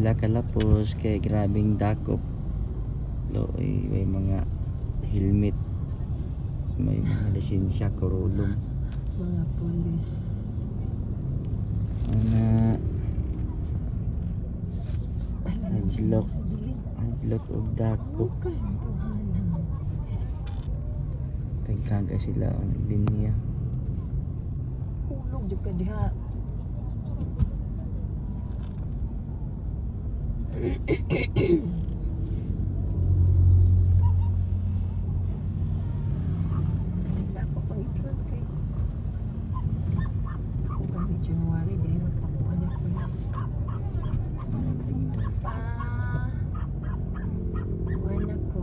Sila kalapos kay grabing dakop. Loy, may mga helmet, may mga lisensya, kurulong. Mga pulis. Mga adlok og dakop. Tagkaga sila ang linya. Hulog juga diha. Tinda ko pang ipon kay ako gani January dahil magpakuhan ako na pa kuhan ako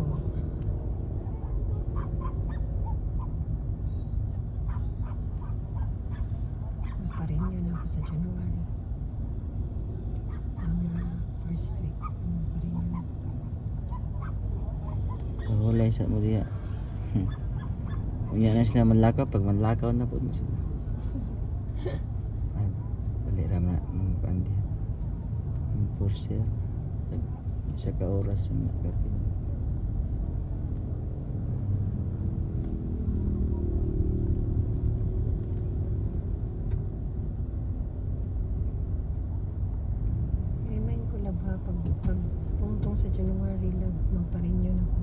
maparinyo na ako sa January first week maparinyo na Wala sa mo diya. Unya na sila manlakaw, pag manlakaw na po mo sila. Ay, bali raman na mga pandi. Ang forcer. Isa ka oras yung nakapin. remind ko lab ha pag tungtong sa January lang maparinyo na ko.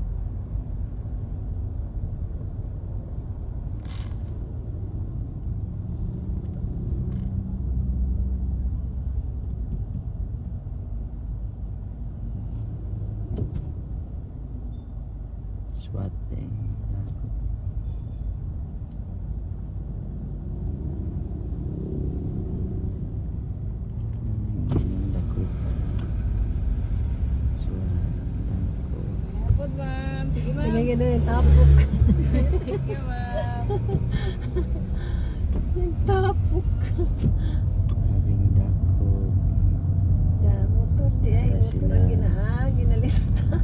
Swate. Dakop. Dakop. Dakop. Hapon, ma'am. Sige, ma'am. Tingnan ka doon, tapok. Thank you, ma'am. Tapok. Grabing dakop. Da, motor di ay, Para motor sila- ang ginalista.